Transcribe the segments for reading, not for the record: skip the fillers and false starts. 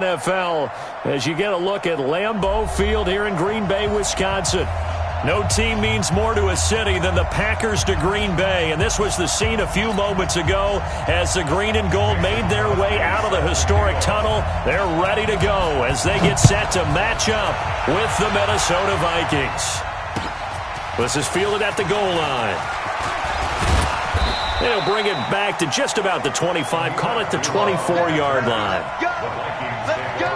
NFL as you get a look at Lambeau Field here in Green Bay, Wisconsin. No team means more to a city than the Packers to Green Bay, and this was the scene a few moments ago as the green and gold made their way out of the historic tunnel. They're ready to go as they get set to match up with the Minnesota Vikings. This is fielded at the goal line. They'll bring it back to just about the 25, call it the 24-yard line. Let's go.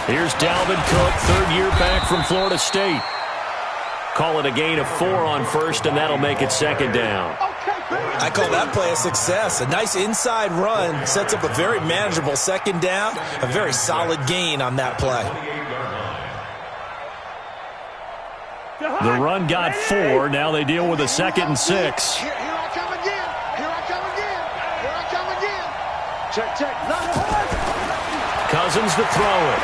Here's Dalvin Cook, third year back from Florida State. Call it a gain of 4 on first, and that'll make it second down. I call that play a success. A nice inside run sets up a very manageable second down, a very solid gain on that play. The run got 4. Now they deal with a 2nd and 6. Here I come again. Here I come again. Here I come again. Check. Cousins to throw it.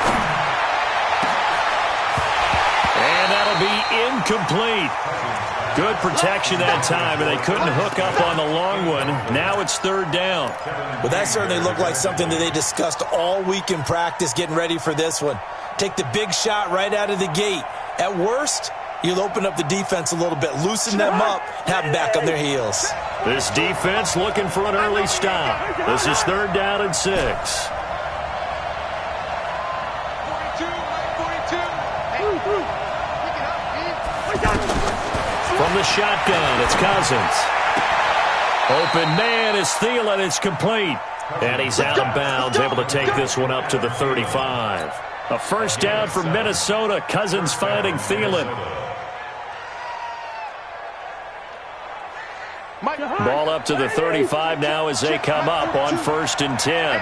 And that'll be incomplete. Good protection that time, and they couldn't hook up on the long one. Now it's third down. Well, that certainly looked like something that they discussed all week in practice getting ready for this one. Take the big shot right out of the gate. At worst, you'll open up the defense a little bit, loosen them up, have them back on their heels. This defense looking for an early stop. This is third down and 6. From the shotgun, it's Cousins. Open man is Thielen. It's complete. And he's out of bounds, able to take this one up to the 35. A first down for Minnesota. Cousins finding Thielen. Ball up to the 35 now as they come up on 1st and 10.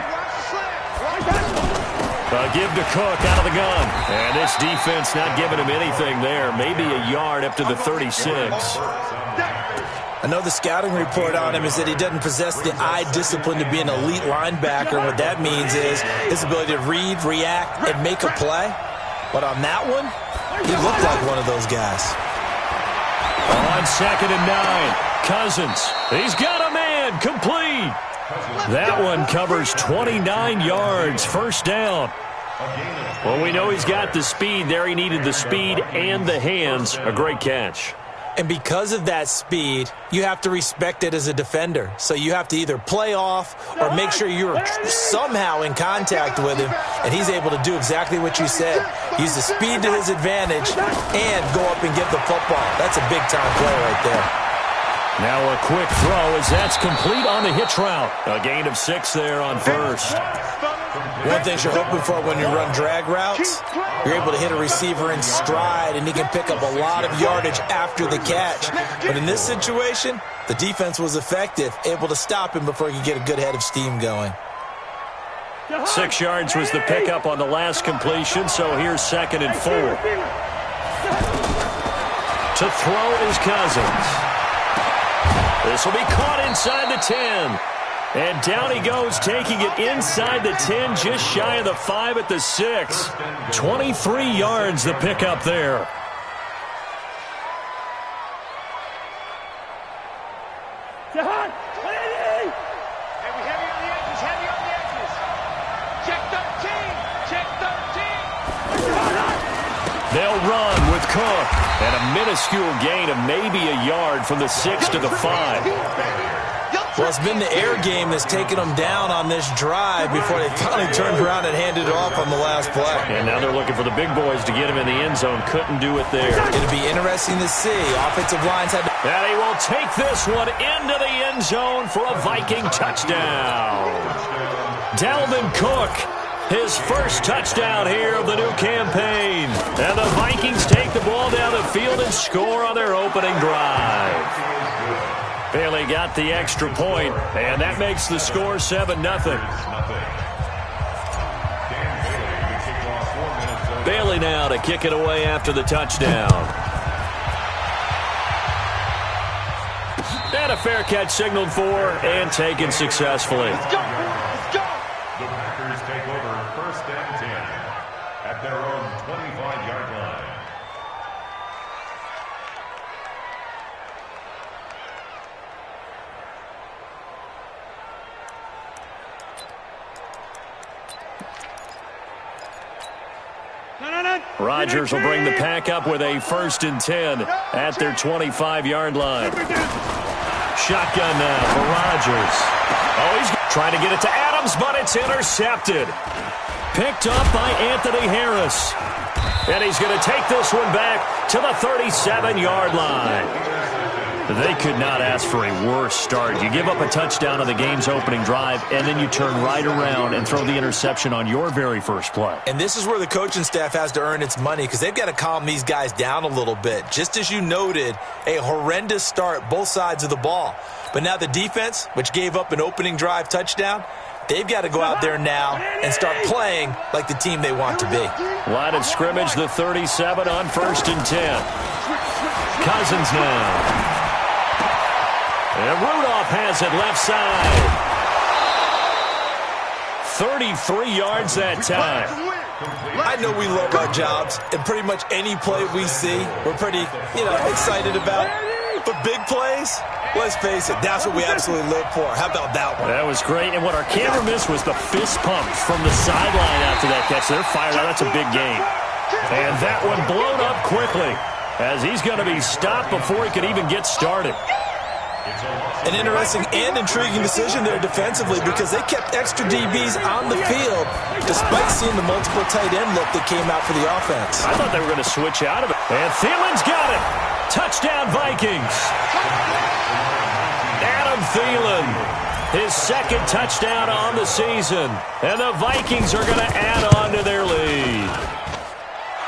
Give to Cook out of the gun. And this defense not giving him anything there. Maybe a yard up to the 36. I know the scouting report on him is that he doesn't possess the eye discipline to be an elite linebacker. And what that means is his ability to read, react, and make a play. But on that one, he looked like one of those guys. On 2nd and 9, Cousins. He's got a man. Complete. That one covers 29 yards. First down. Well, we know he's got the speed there. He needed the speed and the hands. A great catch. And because of that speed, you have to respect it as a defender. So you have to either play off or make sure you're somehow in contact with him. And he's able to do exactly what you said. Use the speed to his advantage and go up and get the football. That's a big-time play right there. Now a quick throw as that's complete on the hitch route. A gain of 6 there on first. One thing you're hoping for when you run drag routes, you're able to hit a receiver in stride and he can pick up a lot of yardage after the catch. But in this situation, the defense was effective, able to stop him before he could get a good head of steam going. 6 yards was the pickup on the last completion, so here's 2nd and 4. To throw is Cousins. This will be caught inside the 10. And down he goes, taking it inside the 10, just shy of the 5 at the 6. 23 yards the pickup there. They'll run with Cook. And a minuscule gain of maybe a yard from the 6 to the 5. Well, it's been the air game that's taken them down on this drive before they finally turned around and handed it off on the last play. And now they're looking for the big boys to get him in the end zone. Couldn't do it there. It'll be interesting to see. Offensive lines had to... And he will take this one into the end zone for a Viking touchdown. Dalvin Cook, his first touchdown here of the new campaign. And the Vikings take the ball down the field and score on their opening drive. Bailey got the extra point, and that makes the score 7-0. Bailey now to kick it away after the touchdown. And a fair catch signaled for and taken successfully. Let's go. Let's go. The Packers take over 1st and 10 at their own 25-yard line. Rodgers will bring the pack up with a 1st and 10 at their 25-yard line. Shotgun now for Rodgers. Oh, he's trying to get it to Adams, but it's intercepted. Picked up by Anthony Harris. And he's going to take this one back to the 37-yard line. They could not ask for a worse start. You give up a touchdown on the game's opening drive, and then you turn right around and throw the interception on your very first play. And this is where the coaching staff has to earn its money because they've got to calm these guys down a little bit. Just as you noted, a horrendous start, both sides of the ball. But now the defense, which gave up an opening drive touchdown, they've got to go out there now and start playing like the team they want to be. Line of scrimmage, the 37 on 1st and 10. Cousins now. And Rudolph has it left side. 33 yards that time. I know we love our jobs, and pretty much any play we see, we're pretty, excited about. But big plays, let's face it, that's what we absolutely live for. How about that one? That was great. And what our camera missed was the fist pump from the sideline after that catch. They're fired out. That's a big game. And that one blown up quickly as he's going to be stopped before he could even get started. An interesting and intriguing decision there defensively because they kept extra DBs on the field despite seeing the multiple tight end look that came out for the offense. I thought they were going to switch out of it. And Thielen's got it. Touchdown, Vikings. Adam Thielen, his 2nd touchdown on the season. And the Vikings are going to add on to their lead.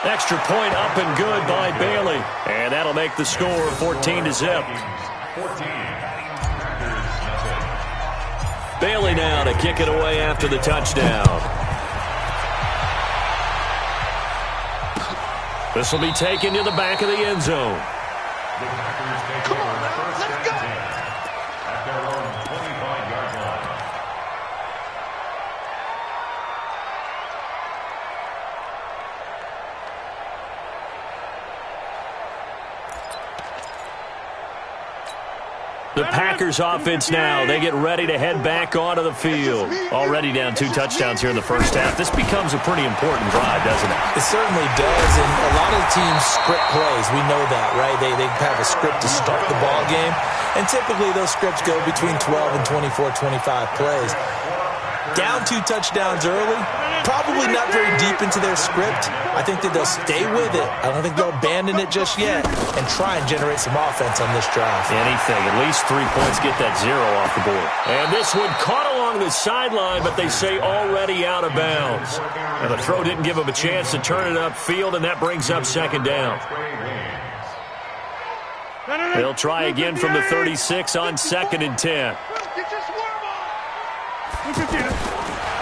Extra point up and good by Bailey. And that'll make the score 14-0. Bailey now to kick it away after the touchdown. This will be taken to the back of the end zone. Come on, man. Let's go. At their own 25-yard line. The Packers offense now. They get ready to head back onto the field. Already down 2 touchdowns here in the first half. This becomes a pretty important drive, doesn't it? It certainly does, and a lot of the teams script plays. We know that, right? They have a script to start the ball game, and typically those scripts go between 12 and 24, 25 plays. Down 2 touchdowns early, probably not very deep into their script. I think that they'll stay with it. I don't think they'll abandon it just yet and try and generate some offense on this drive. Anything. At least 3 points, get that 0 off the board. And this one caught along the sideline, but they say already out of bounds. And the throw didn't give him a chance to turn it upfield, and that brings up 2nd down. They'll try again from the 36 on 2nd and 10.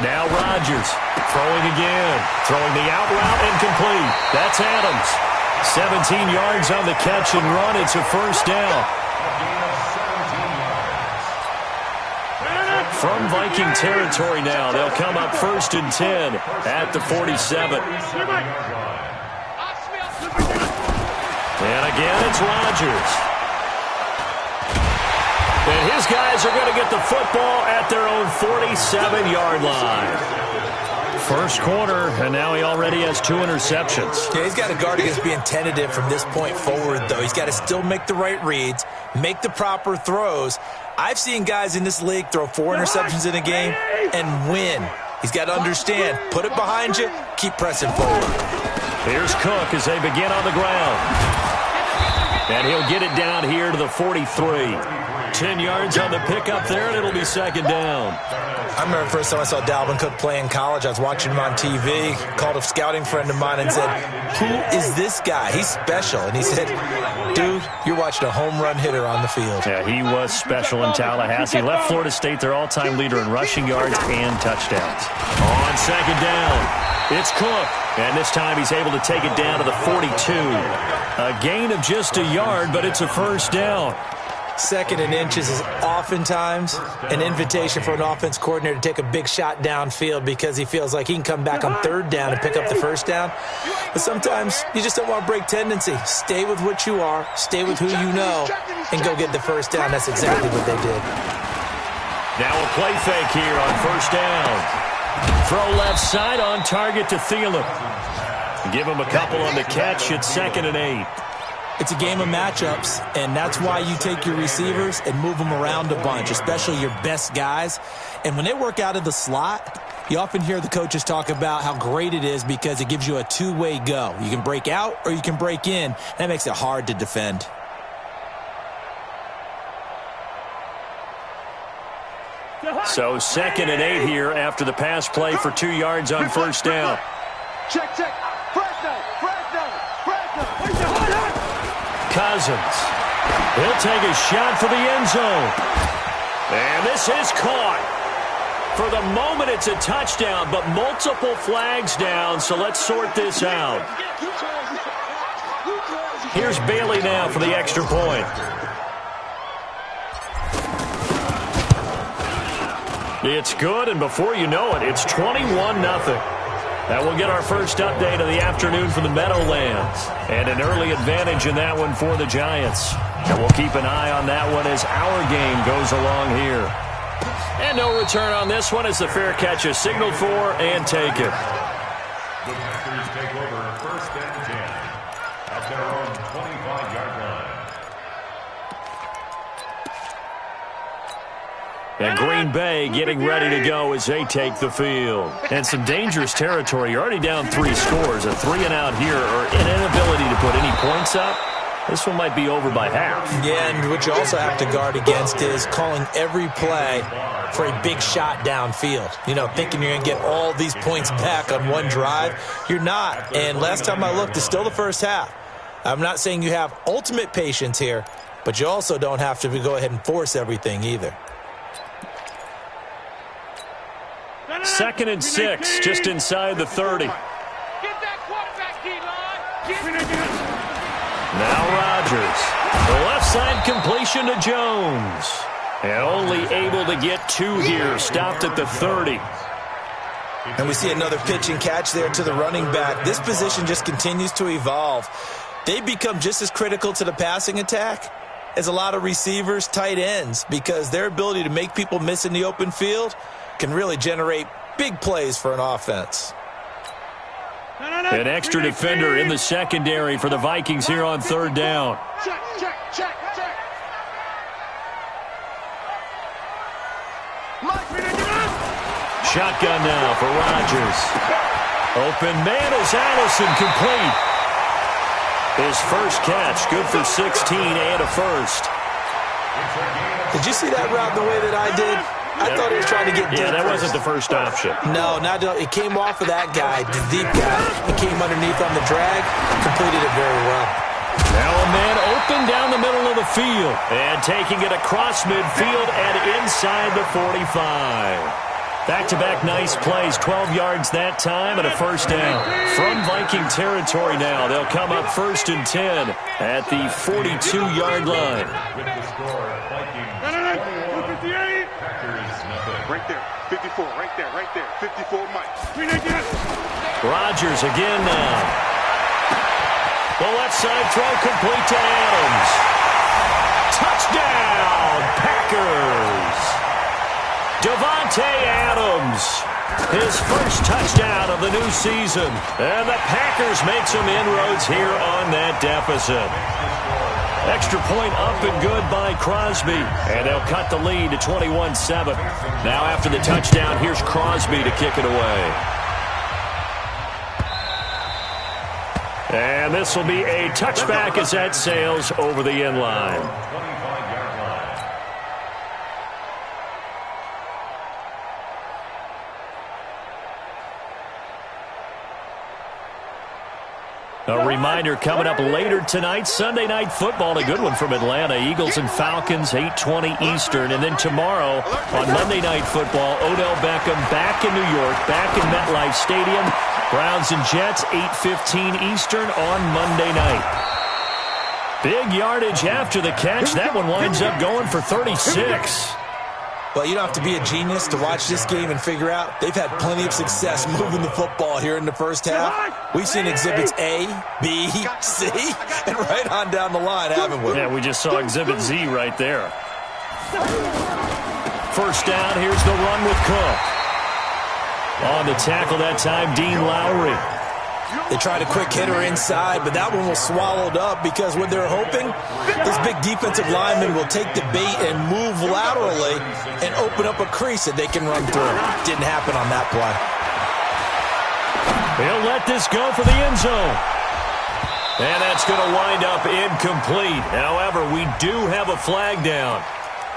Now Rodgers throwing again. Throwing the out route incomplete. That's Adams. 17 yards on the catch and run. It's a 1st down. From Viking territory now, they'll come up 1st and 10 at the 47. And again, it's Rodgers. And his guys are going to get the football at their own 47-yard line. First quarter, and now he already has 2 interceptions. Yeah, he's got to guard against being tentative from this point forward, though. He's got to still make the right reads, make the proper throws. I've seen guys in this league throw 4 interceptions in a game and win. He's got to understand, put it behind you, keep pressing forward. Here's Cook as they begin on the ground. And he'll get it down here to the 43. 10 yards on the pickup there, and it'll be 2nd down. I remember the first time I saw Dalvin Cook play in college. I was watching him on TV, called a scouting friend of mine and said, "Who is this guy? He's special." And he said, "Dude, you're watching a home run hitter on the field." Yeah, he was special in Tallahassee. Left Florida State their all-time leader in rushing yards and touchdowns. On on second down. It's Cook, and this time he's able to take it down to the 42. A gain of just a yard, but it's a first down. Second and inches is oftentimes an invitation for an offense coordinator to take a big shot downfield because he feels like he can come back on third down and pick up the first down. But sometimes you just don't want to break tendency. Stay with what you are, stay with who you know, and go get the first down. That's exactly what they did. Now a play fake here on first down. Throw left side on target to Thielen. Give him a couple on the catch. It's 2nd and 8. It's a game of matchups, and that's why you take your receivers and move them around a bunch, especially your best guys. And when they work out of the slot, you often hear the coaches talk about how great it is because it gives you a two-way go. You can break out or you can break in. That makes it hard to defend. So 2nd and 8 here after the pass play for 2 yards on first down. Check. Cousins. He'll take a shot for the end zone. And this is caught. For the moment, it's a touchdown, but multiple flags down, so let's sort this out. Here's Bailey now for the extra point. It's good, and before you know it, it's 21-0. That will get our first update of the afternoon from the Meadowlands. And an early advantage in that one for the Giants. And we'll keep an eye on that one as our game goes along here. And no return on this one as the fair catch is signaled for and taken. The Packers take over 1st and 10 at their own 25-yard line. And Green Bay getting ready to go as they take the field. And some dangerous territory. You're already down 3 scores. A 3-and-out here or an inability to put any points up. This one might be over by half. Yeah, and what you also have to guard against is calling every play for a big shot downfield. You know, thinking you're going to get all these points back on one drive. You're not. And last time I looked, it's still the first half. I'm not saying you have ultimate patience here, but you also don't have to go ahead and force everything either. 2nd and 6, just inside the 30. Get that quarterback, D-line. Now Rodgers. The left side completion to Jones. And only able to get 2 here. Stopped at the 30. And we see another pitch and catch there to the running back. This position just continues to evolve. They become just as critical to the passing attack as a lot of receivers, tight ends, because their ability to make people miss in the open field can really generate big plays for an offense. An extra defender in the secondary for the Vikings here on 3rd down. Check. Shotgun now for Rodgers. Open man is Allison, complete. His first catch, good for 16 and a first. Did you see that route the way that I did? I thought he was trying to get deep. Yeah, that wasn't the first option. No, it came off of that guy, the deep guy. It came underneath on the drag, completed it very well. Now a man open down the middle of the field. And taking it across midfield and inside the 45. Back-to-back nice plays, 12 yards that time and a first down. From Viking territory now, they'll come up 1st and 10 at the 42-yard line. With the score, Vikings 21, Packers nothing. Right there, 54, right there, 54 Mike. Rodgers again now. The left side throw complete to Adams. Touchdown, Packers. Davante Adams, his first touchdown of the new season. And the Packers make some inroads here on that deficit. Extra point up and good by Crosby. And they'll cut the lead to 21-7. Now after the touchdown, here's Crosby to kick it away. And this will be a touchback as that sails over the end line. A reminder coming up later tonight, Sunday Night Football, a good one from Atlanta. Eagles and Falcons, 8:20 Eastern. And then tomorrow on Monday Night Football, Odell Beckham back in New York, back in MetLife Stadium. Browns and Jets, 8:15 Eastern on Monday night. Big yardage after the catch. That one winds up going for 36. Well, you don't have to be a genius to watch this game and figure out they've had plenty of success moving the football here in the first half. We've seen exhibits A, B, C, and right on down the line, haven't we? Yeah, we just saw exhibit Z right there. First down, here's the run with Cook. On the tackle that time, Dean Lowry. They tried a quick hitter inside, but that one was swallowed up because what they're hoping, this big defensive lineman will take the bait and move laterally and open up a crease that they can run through. Didn't happen on that play. He'll let this go for the end zone. And that's going to wind up incomplete. However, we do have a flag down.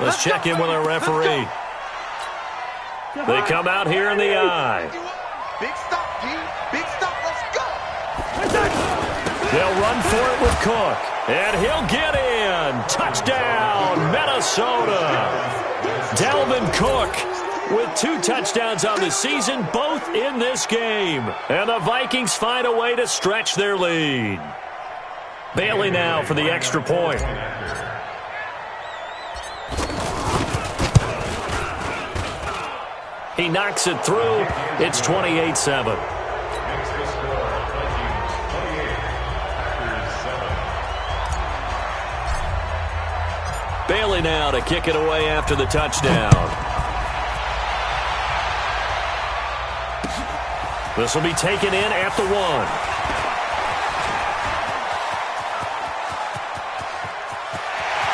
Let's check in with our referee. They come out here in the eye. Big stop, G. Big stop. Let's go. They'll run for it with Cook. And he'll get in. Touchdown, Minnesota. Dalvin Cook with 2 touchdowns on the season, both in this game. And the Vikings find a way to stretch their lead. Bailey now for the extra point. He knocks it through. It's 28-7. Bailey now to kick it away after the touchdown. This will be taken in at the 1.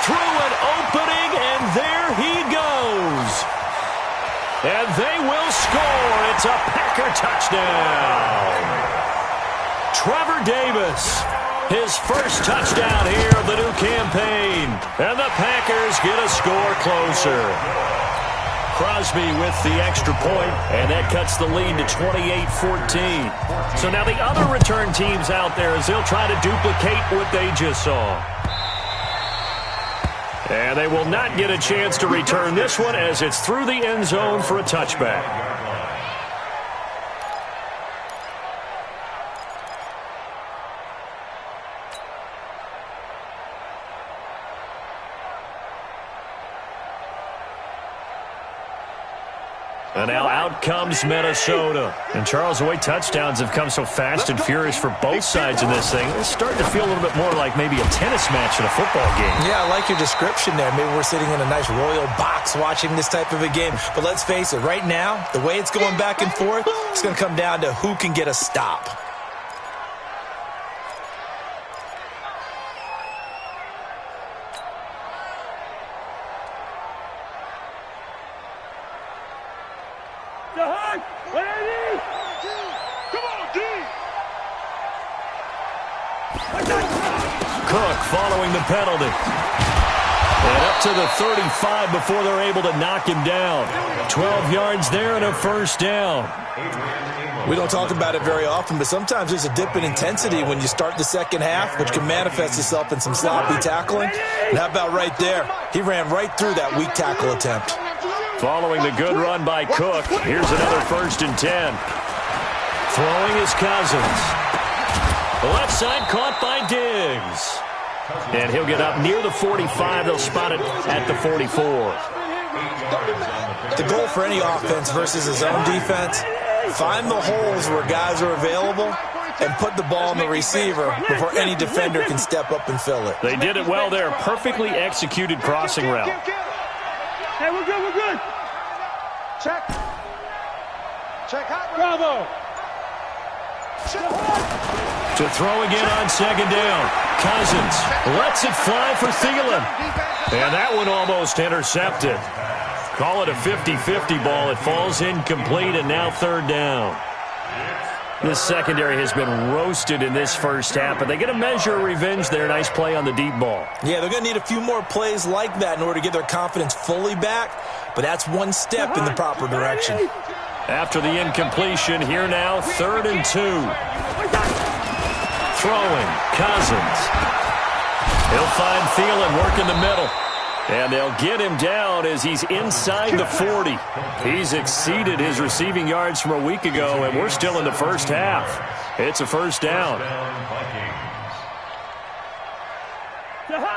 Through an opening, and there he goes. And they will score. It's a Packer touchdown. Trevor Davis, his first touchdown here of the new campaign. And the Packers get a score closer. Crosby with the extra point, and that cuts the lead to 28-14. So now the other return teams out there as they'll try to duplicate what they just saw. And they will not get a chance to return this one as it's through the end zone for a touchback. And now out comes Minnesota. And Charles, the way touchdowns have come so fast and furious for both sides in this thing, it's starting to feel a little bit more like maybe a tennis match in a football game. Yeah, I like your description there. Maybe we're sitting in a nice royal box watching this type of a game. But let's face it, right now, the way it's going back and forth, it's going to come down to who can get a stop. Cook following the penalty. And up to the 35 before they're able to knock him down. 12 yards there and a first down. We don't talk about it very often, but sometimes there's a dip in intensity when you start the second half, which can manifest itself in some sloppy tackling. And how about right there? He ran right through that weak tackle attempt. Following the good run by Cook, here's another 1st and 10. Throwing is Cousins. The left side caught by Diggs. And he'll get up near the 45. They'll spot it at the 44. The goal for any offense versus his own defense, find the holes where guys are available and put the ball on the receiver before any defender can step up and fill it. They did it well there. Perfectly executed crossing route. Hey, we're good, we're good. Check. Check hot. Bravo. To throw again on 2nd down. Cousins lets it fly for Thielen. And that one almost intercepted. Call it a 50-50 ball. It falls incomplete, and now 3rd down. This secondary has been roasted in this first half, but they get a measure of revenge there. Nice play on the deep ball. Yeah, they're going to need a few more plays like that in order to get their confidence fully back, but that's one step in the proper direction. After the incompletion, here now, 3rd and 2. throwing. Cousins. He'll find Thielen working the middle. And they'll get him down as he's inside the 40. He's exceeded his receiving yards from a week ago, and we're still in the first half. It's a first down.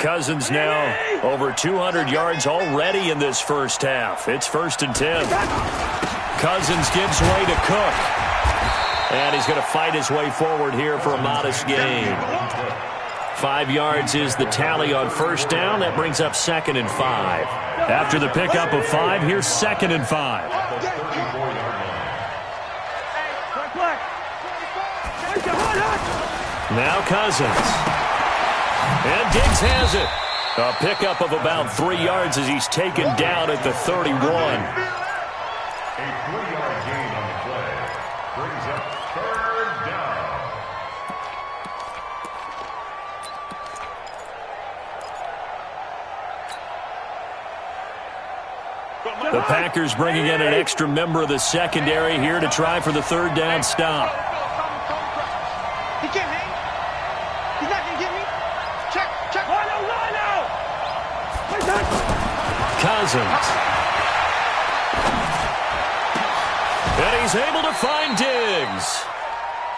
Cousins now over 200 yards already in this first half. It's 1st and 10. Cousins gives way to Cook. And he's going to fight his way forward here for a modest gain. 5 yards is the tally on first down. That brings up 2nd and 5. After the pickup of 5, here's 2nd and 5. Now Cousins. And Diggs has it. A pickup of about 3 yards as he's taken down at the 31. A 3-yard gain on the play brings up 3rd down. The Packers bringing in an extra member of the secondary here to try for the 3rd down stop. He can't hang. He's not going to get me. Check. Cousins. And he's able to find Diggs.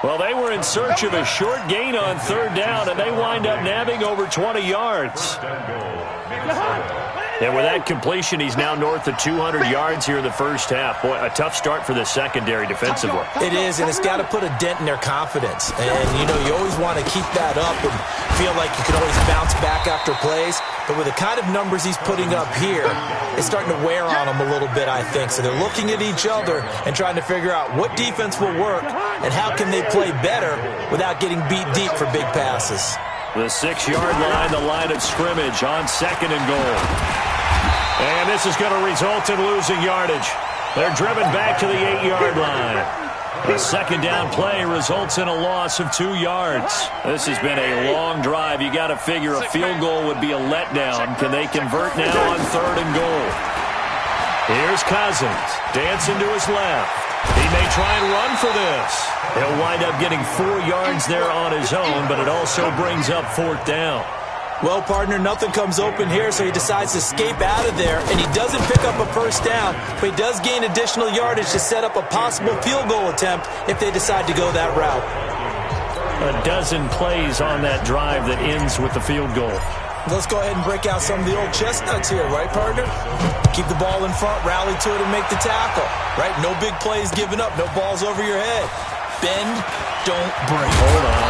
Well, they were in search of a short gain on 3rd down, and they wind up nabbing over 20 yards. And with that completion, he's now north of 200 yards here in the first half. Boy, a tough start for the secondary defensively. It is, and it's got to put a dent in their confidence. And, you always want to keep that up and feel like you can always bounce back after plays. But with the kind of numbers he's putting up here, it's starting to wear on them a little bit, I think. So they're looking at each other and trying to figure out what defense will work and how can they play better without getting beat deep for big passes. The 6-yard line, the line of scrimmage on 2nd and goal. And this is going to result in losing yardage. They're driven back to the 8-yard line. A 2nd down play results in a loss of 2 yards. This has been a long drive. You got to figure a field goal would be a letdown. Can they convert now on 3rd and goal? Here's Cousins, dancing to his left. He may try and run for this. He'll wind up getting 4 yards there on his own, but it also brings up 4th down. Well, partner, nothing comes open here, so he decides to escape out of there, and he doesn't pick up a first down, but he does gain additional yardage to set up a possible field goal attempt if they decide to go that route. A dozen plays on that drive that ends with the field goal. Let's go ahead and break out some of the old chestnuts here, right, partner? Keep the ball in front, rally to it, and make the tackle, right? No big plays given up, no balls over your head. Bend, don't break. Hold on.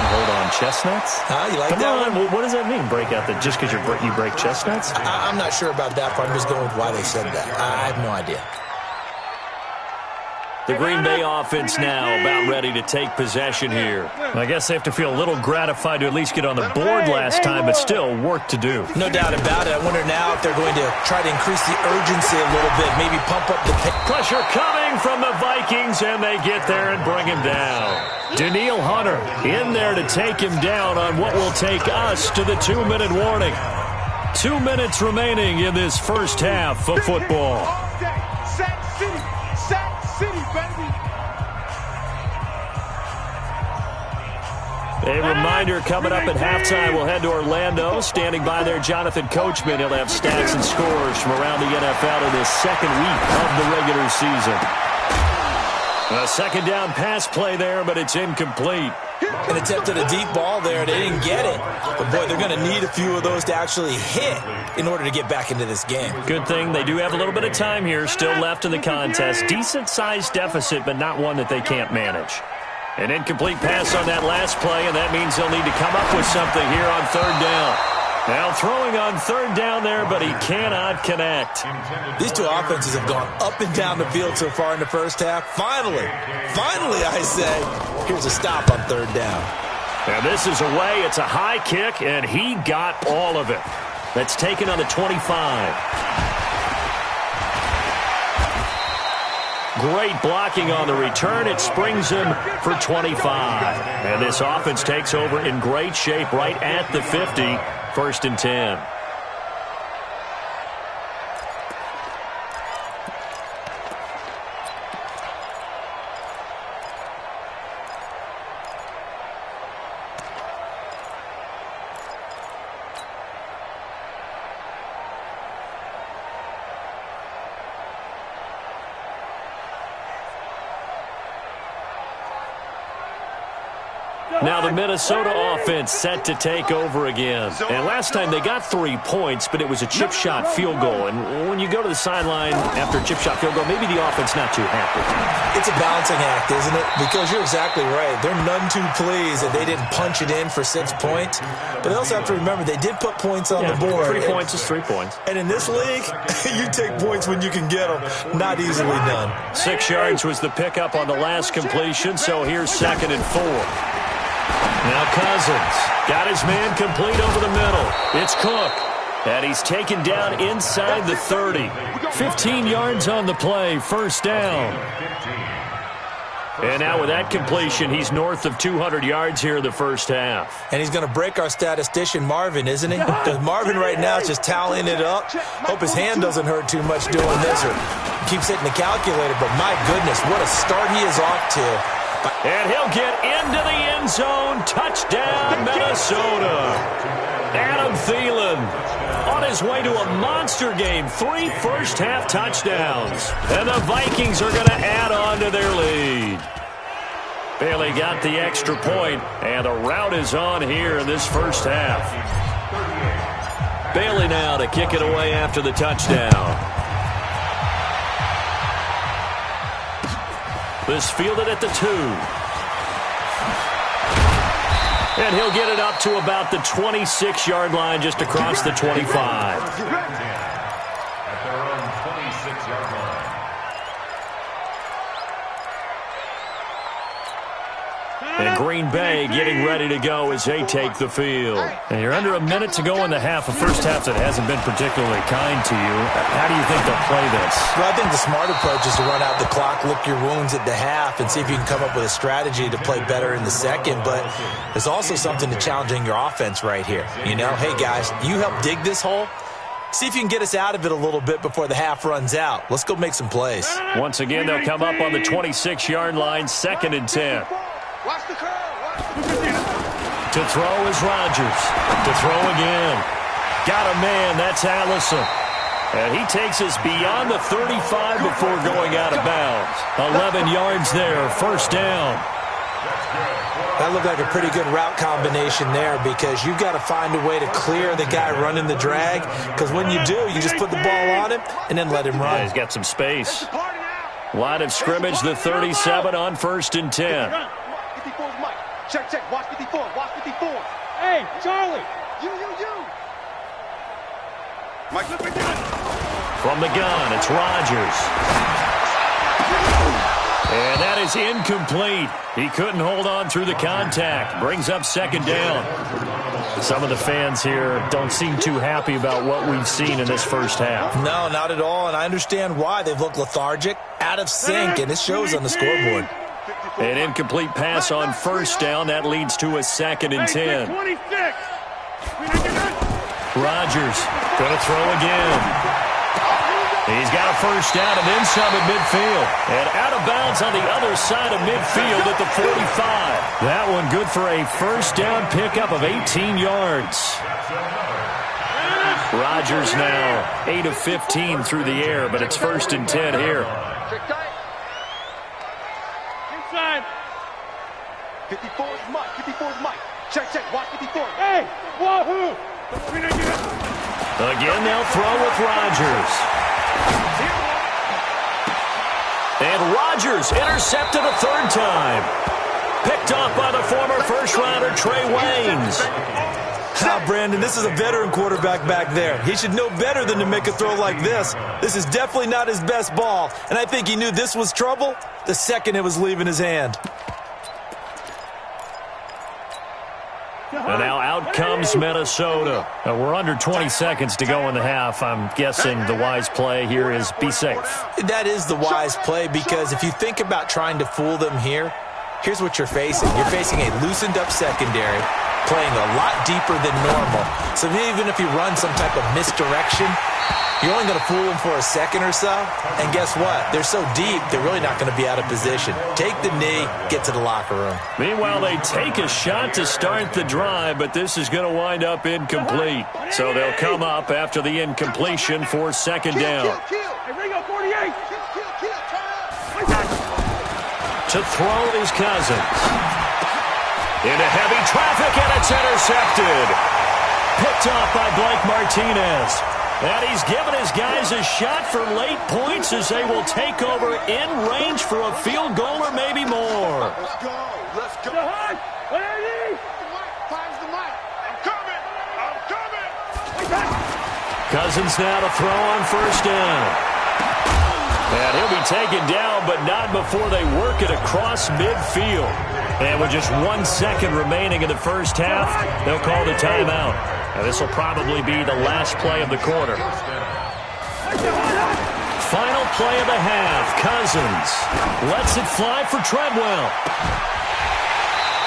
Chestnuts? Huh? You like Come that on. one? What does that mean, break out? That just because you break chestnuts? I'm not sure about that part. I'm just going with why they said that. I have no idea. The Green Bay offense now about ready to take possession here. I guess they have to feel a little gratified to at least get on the board last time, but still work to do. No doubt about it. I wonder now if they're going to try to increase the urgency a little bit, maybe pump up the pace. Pressure coming from the Vikings, and they get there and bring him down. Daniil Hunter in there to take him down on what will take us to the 2-minute warning. 2 minutes remaining in this first half of football. A reminder, coming up at halftime, we'll head to Orlando. Standing by there, Jonathan Coachman. He'll have stats and scores from around the NFL in this 2nd week of the regular season. A 2nd down pass play there, but it's incomplete. An attempt at a deep ball there. They didn't get it. But, boy, they're going to need a few of those to actually hit in order to get back into this game. Good thing they do have a little bit of time here still left in the contest. Decent-sized deficit, but not one that they can't manage. An incomplete pass on that last play, and that means they'll need to come up with something here on 3rd down. Now throwing on 3rd down there, but he cannot connect. These two offenses have gone up and down the field so far in the first half. Finally, I say, here's a stop on 3rd down. And this is away. It's a high kick, and he got all of it. That's taken on the 25. Great blocking on the return. It springs him for 25. And this offense takes over in great shape right at the 50. 1st and 10. Now the Minnesota offense set to take over again. And last time they got 3 points, but it was a chip shot field goal. And when you go to the sideline after a chip shot field goal, maybe the offense not too happy. It's a balancing act, isn't it? Because you're exactly right. They're none too pleased that they didn't punch it in for 6 points. But they also have to remember they did put points on the board. 3 points is 3 points. And in this league, you take points when you can get them. Not easily done. 6 yards was the pickup on the last completion, so here's 2nd and 4. Now Cousins got his man complete over the middle. It's Cook. And he's taken down inside the 30. 15 yards on the play, first down. And now with that completion, he's north of 200 yards here in the first half. And he's going to break our statistician, Marvin, isn't he? Because Marvin right now is just tallying it up. Hope his hand doesn't hurt too much doing this or keeps hitting the calculator. But my goodness, what a start he is off to. And he'll get into the end zone. Touchdown, Minnesota. Adam Thielen on his way to a monster game. 3 first-half touchdowns. And the Vikings are going to add on to their lead. Bailey got the extra point, and the rout is on here in this first half. Bailey now to kick it away after the touchdown. This fielded at the 2. And he'll get it up to about the 26-yard line, just across the 25. At their own 26-yard line. And Green Bay getting ready to go as they take the field. And you're under a minute to go in the half, a first half that hasn't been particularly kind to you. How do you think they'll play this? Well, I think the smart approach is to run out the clock, lick your wounds at the half, and see if you can come up with a strategy to play better in the second. But there's also something to challenging your offense right here. You know, hey, guys, you help dig this hole. See if you can get us out of it a little bit before the half runs out. Let's go make some plays. Once again, they'll come up on the 26-yard line, 2nd and 10. Watch the curve. To throw is Rodgers. To throw again. Got a man. That's Allison. And he takes us beyond the 35 before going out of bounds. 11 yards there. First down. That looked like a pretty good route combination there because you've got to find a way to clear the guy running the drag because when you do, you just put the ball on him and then let him run. Yeah, he's got some space. Line of scrimmage, the 37 on 1st and 10. 54's Mike. Check, check. Watch 54. Watch 54. Hey, Charlie. You. Mike, look at that. From the gun, it's Rodgers. And that is incomplete. He couldn't hold on through the contact. Brings up 2nd down. Some of the fans here don't seem too happy about what we've seen in this first half. No, not at all, and I understand why. They've looked lethargic, out of sync, and it shows on the scoreboard. An incomplete pass on 1st down. That leads to a 2nd and 10. Rodgers going to throw again. He's got a first down and then some at midfield. And out of bounds on the other side of midfield at the 45. That one good for a first down pickup of 18 yards. Rodgers now 8 of 15 through the air, but it's 1st and 10 here. Inside. 54's Mike. 54's Mike. Check, check. Watch 54. Hey, wahoo! Again, they'll throw with Rodgers. And Rodgers intercepted a 3rd time. Picked off by the former first-rounder Trey Waynes. Now, Brandon, this is a veteran quarterback back there. He should know better than to make a throw like this. This is definitely not his best ball, and I think he knew this was trouble the second it was leaving his hand. And now out comes Minnesota. We're under 20 seconds to go in the half. I'm guessing the wise play here is be safe. That is the wise play because if you think about trying to fool them here, here's what you're facing. You're facing a loosened-up secondary, playing a lot deeper than normal. So even if you run some type of misdirection, you're only going to fool them for a second or so. And guess what? They're so deep, they're really not going to be out of position. Take the knee, get to the locker room. Meanwhile, they take a shot to start the drive, but this is going to wind up incomplete. So they'll come up after the incompletion for 2nd down. To throw is Cousins. Into heavy traffic, and it's intercepted. Picked off by Blake Martinez. And he's given his guys a shot for late points as they will take over in range for a field goal or maybe more. Let's go. Let's go. Finds the mic. I'm coming. I'm coming. Cousins now to throw on first down. And he'll be taken down, but not before they work it across midfield. And with just 1 second remaining in the first half, they'll call the timeout. And this will probably be the last play of the quarter. Final play of the half. Cousins lets it fly for Treadwell.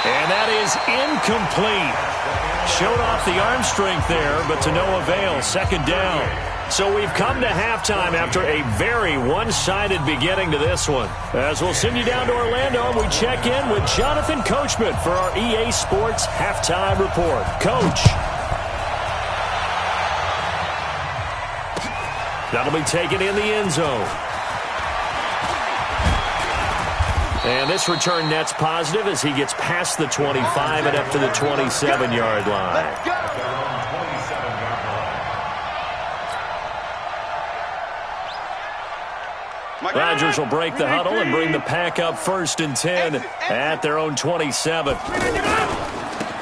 And that is incomplete. Showed off the arm strength there, but to no avail. Second down. So we've come to halftime after a very one-sided beginning to this one. As we'll send you down to Orlando, we check in with Jonathan Coachman for our EA Sports Halftime Report. Coach. That'll be taken in the end zone. And this return net's positive as he gets past the 25 and up to the 27-yard line. Rodgers will break the huddle and bring the pack up 1st and 10 at their own 27.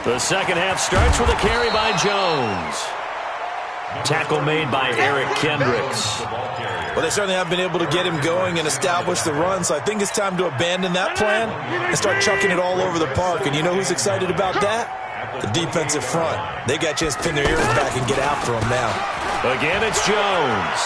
The second half starts with a carry by Jones. Tackle made by Eric Kendricks. Well, they certainly have been able to get him going and establish the run, so I think it's time to abandon that plan and start chucking it all over the park. And you know who's excited about that? The defensive front. They got a chance to pin their ears back and get after him now. Again, it's Jones.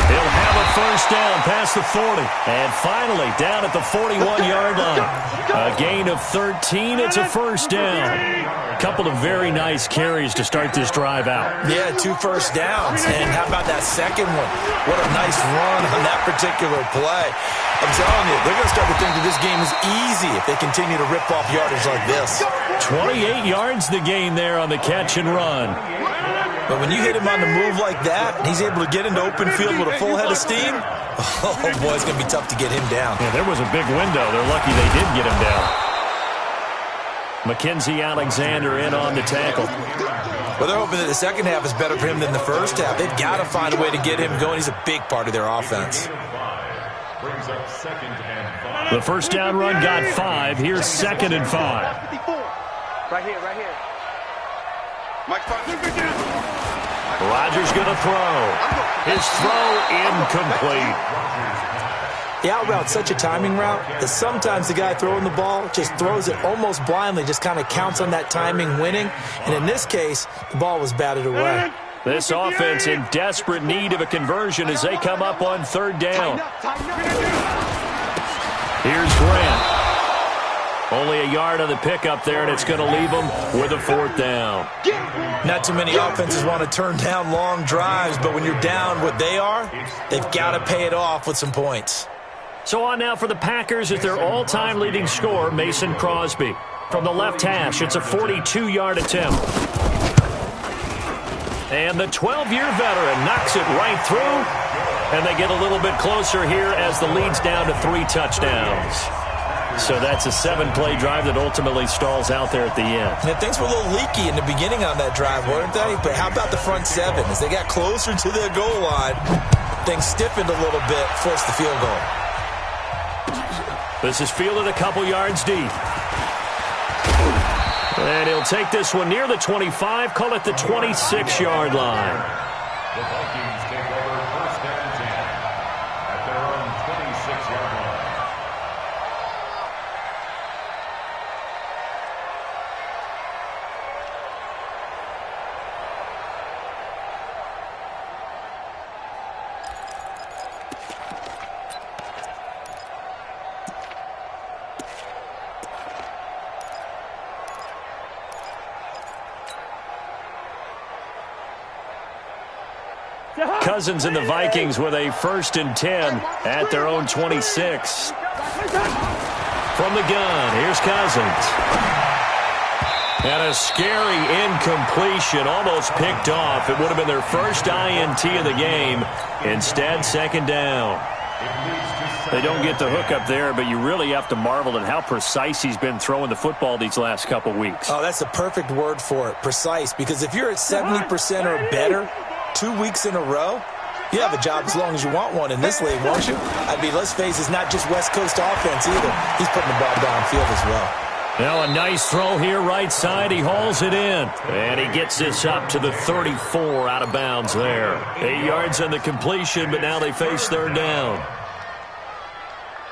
He'll have a first down past the 40. And finally, down at the 41-yard line. A gain of 13. It's a first down. A couple of very nice carries to start this drive out. Yeah, 2 first downs. And how about that second one? What a nice run on that particular play. I'm telling you, they're going to start to think that this game is easy if they continue to rip off yardage like this. 28 yards the gain there on the catch and run. But when you hit him on the move like that, and he's able to get into open field with a full head of steam, oh, boy, it's going to be tough to get him down. Yeah, there was a big window. They're lucky they did get him down. Mackenzie Alexander in on the tackle. Well, they're hoping that the second half is better for him than the first half. They've got to find a way to get him going. He's a big part of their offense. The first down run got 5. Here's 2nd and 5. Right here, right here. Mike, Rodgers going to throw. His throw incomplete. The out route's such a timing route that sometimes the guy throwing the ball just throws it almost blindly, just kind of counts on that timing winning. And in this case, the ball was batted away. This offense in desperate need of a conversion as they come up on 3rd down. Here's Grant. Only a yard on the pickup there, and it's going to leave them with a 4th down. Not too many offenses want to turn down long drives, but when you're down what they are, they've got to pay it off with some points. So on now for the Packers is their all-time leading scorer, Mason Crosby. From the left hash, it's a 42-yard attempt. And the 12-year veteran knocks it right through, and they get a little bit closer here as the lead's down to 3 touchdowns. So that's a 7-play drive that ultimately stalls out there at the end. Yeah, things were a little leaky in the beginning on that drive, weren't they? But how about the front 7? As they got closer to their goal line, things stiffened a little bit, forced the field goal. This is fielded a couple yards deep. And he'll take this one near the 25, call it the 26-yard line. The Vikings take over 1st and 10 at their own 26-yard line. Cousins and the Vikings with a 1st and 10 at their own 26. From the gun, here's Cousins. And a scary incompletion, almost picked off. It would have been their first INT of the game. Instead, 2nd down. They don't get the hook up there, but you really have to marvel at how precise he's been throwing the football these last couple weeks. Oh, that's a perfect word for it, precise, because if you're at 70% or better 2 weeks in a row, you have a job as long as you want one in this league, won't you? I mean, let's face it, it's not just West Coast offense either. He's putting the ball downfield as well. Now a nice throw here right side. He hauls it in. And he gets this up to the 34 out of bounds there. 8 yards on the completion, but now they face third down.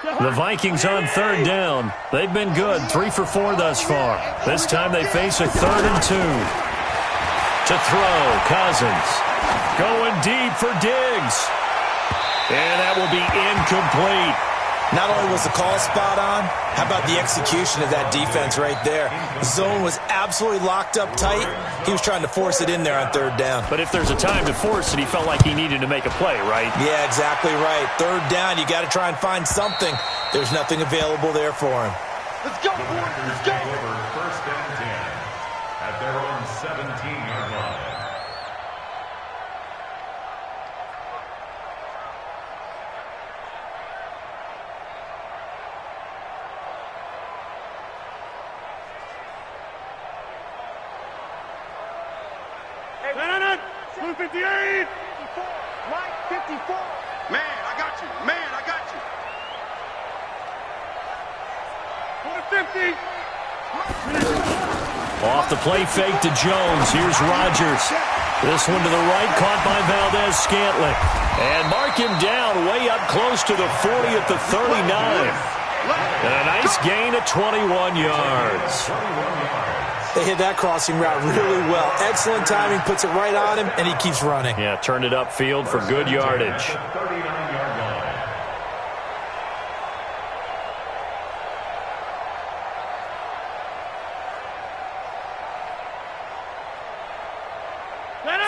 The Vikings on third down. They've been good, 3 for 4 thus far. This time they face a 3rd and 2. To throw, Cousins. Going deep for Diggs. And that will be incomplete. Not only was the call spot on, how about the execution of that defense right there? The zone was absolutely locked up tight. He was trying to force it in there on third down. But if there's a time to force it, he felt like he needed to make a play, right? Yeah, exactly right. Third down, you got to try and find something. There's nothing available there for him. Let's go, boys. Let's go. First and 10 at their own 17-yard line. Blue 58. Mike 54. Man, I got you. Man, I got you. 50. Off the play fake to Jones. Here's Rodgers. This one to the right, caught by Valdez-Scantling. And mark him down way up close to the 40 at the 39. And a nice gain of 21 yards. They hit that crossing route really well. Excellent timing, puts it right on him, and he keeps running. Yeah, turned it upfield for good yardage.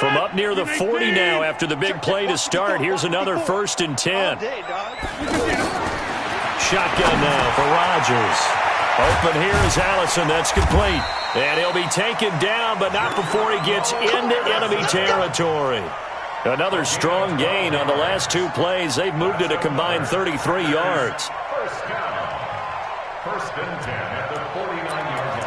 From up near the 40 now after the big play to start. Here's another 1st and 10. Shotgun now for Rodgers. Open here is Allison. That's complete. And he'll be taken down, but not before he gets into enemy territory. Another strong gain on the last 2 plays. They've moved it a combined 33 yards. First down. 1st and 10 at the 49-yard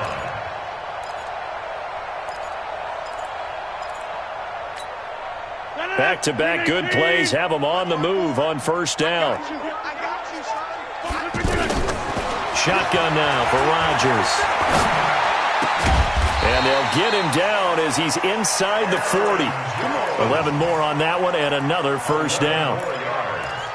line. Back-to-back good plays have them on the move on 1st down. Shotgun now for Rodgers. And they'll get him down as he's inside the 40. 11 more on that one and another 1st down.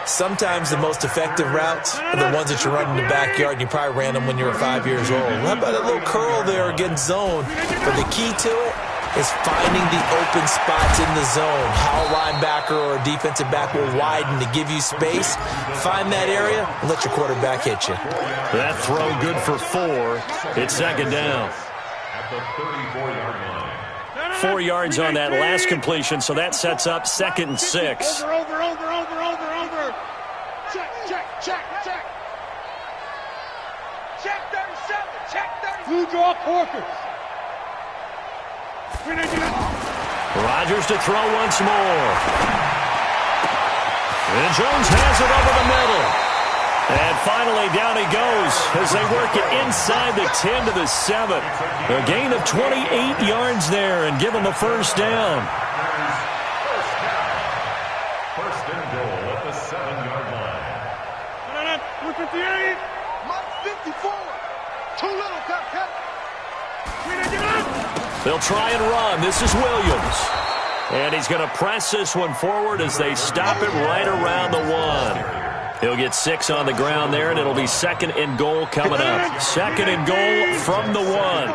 Sometimes the most effective routes are the ones that you run in the backyard, and you probably ran them when you were 5 years old. How about a little curl there against zone? But the key to it is finding the open spots in the zone. How a linebacker or a defensive back will widen to give you space. Find that area and let your quarterback hit you. That throw good for 4. It's 2nd down. At the 34-yard line. 4 yards on that last completion, so that sets up 2nd and 6. Over. Check. Check 37. Check 37. Blue draw Corkers. Rodgers to throw once more. And Jones has it over the middle. And finally down he goes as they work it inside the 10 to the 7. A gain of 28 yards there and give them a 1st down. First and goal at the 7-yard line. 58. Mike 54. Too little, cut. They'll try and run. This is Williams. And he's going to press this one forward as they stop it right around the 1. He'll get 6 on the ground there, and it'll be 2nd and goal coming up. 2nd and goal from the 1.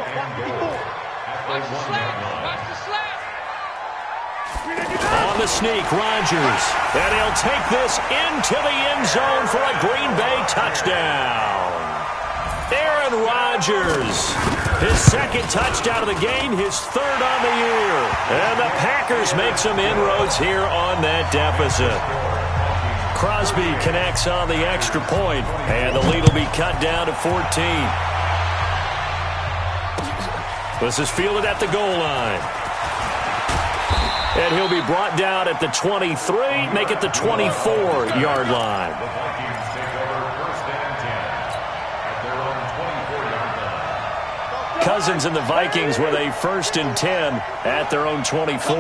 On the sneak, Rodgers. And he'll take this into the end zone for a Green Bay touchdown. Aaron Rodgers. His 2nd touchdown of the game, his 3rd on the year. And the Packers make some inroads here on that deficit. Crosby connects on the extra point, and the lead will be cut down to 14. This is fielded at the goal line. And he'll be brought down at the 23, make it the 24-yard line. The Vikings take over first and 10 at their own 24-yard line. Cousins and the Vikings with a first and 10 at their own 24.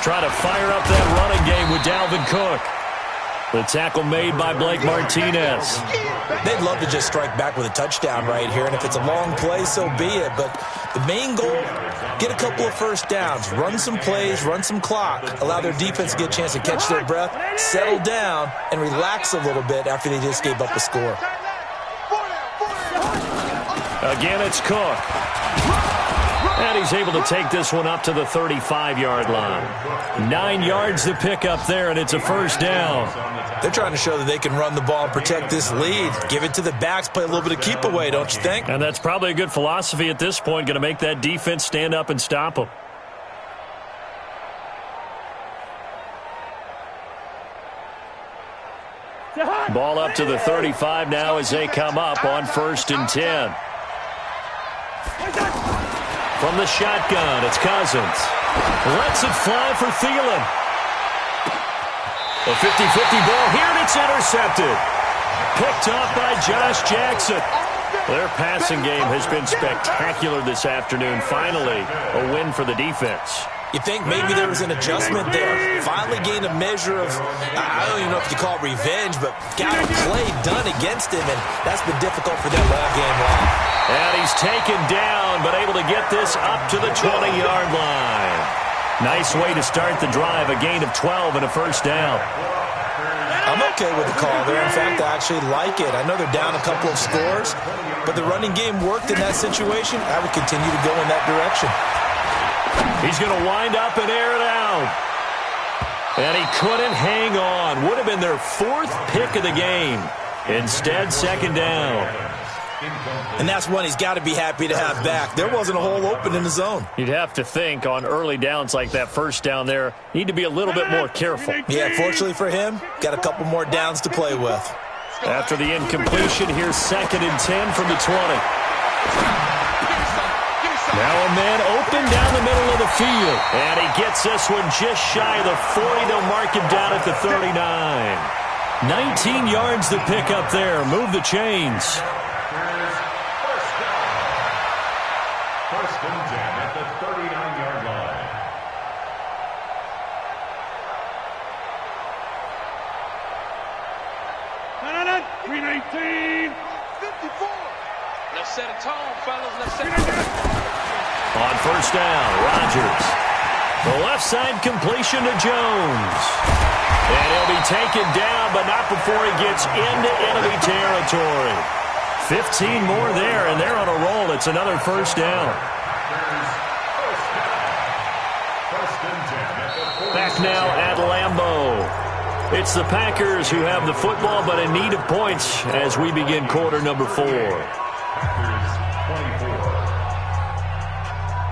Trying to fire up that running game with Dalvin Cook. The tackle made by Blake Martinez. They'd love to just strike back with a touchdown right here, and if it's a long play, so be it. But the main goal, get a couple of first downs, run some plays, run some clock, allow their defense to get a chance to catch their breath, settle down, and relax a little bit after they just gave up a score. Again, it's Cook. And he's able to take this one up to the 35-yard line. 9 yards to pick up there, and it's a first down. They're trying to show that they can run the ball and protect this lead. Give it to the backs, play a little bit of keep away, don't you think? And that's probably a good philosophy at this point, going to make that defense stand up and stop them. Ball up to the 35 now as they come up on first and 10. From the shotgun, it's Cousins. Lets it fly for Thielen. A 50-50 ball here, and it's intercepted. Picked off by Josh Jackson. Their passing game has been spectacular this afternoon. Finally, a win for the defense. You think maybe there was an adjustment there. Finally gained a measure of, I don't even know if you call it revenge, but got a play done against him, and that's been difficult for them all game long. And he's taken down, but able to get this up to the 20-yard line. Nice way to start the drive, a gain of 12 and a first down. I'm okay with the call there. In fact, I actually like it. I know they're down a couple of scores, but the running game worked in that situation. I would continue to go in that direction. He's going to wind up and air it out. And he couldn't hang on. Would have been their fourth pick of the game. Instead, second down. And that's one he's got to be happy to have back. There wasn't a hole open in the zone. You'd have to think on early downs like that first down there, need to be a little bit more careful. Yeah, fortunately for him, got a couple more downs to play with. After the incompletion, here's second and 10 from the 20. Now a man open down the middle of the field. And he gets this one just shy of the 40. They'll mark him down at the 39. 19 yards to pick up there. Move the chains. First and 10 at the 39-yard line. No. 319. 54. Let's set a tone, fellas. Let's set a tone. On first down, Rodgers. The left side completion to Jones. And he'll be taken down, but not before he gets into enemy territory. 15 more there, and they're on a roll. It's another first down. Back now at Lambeau. It's the Packers who have the football, but in need of points as we begin quarter number 4.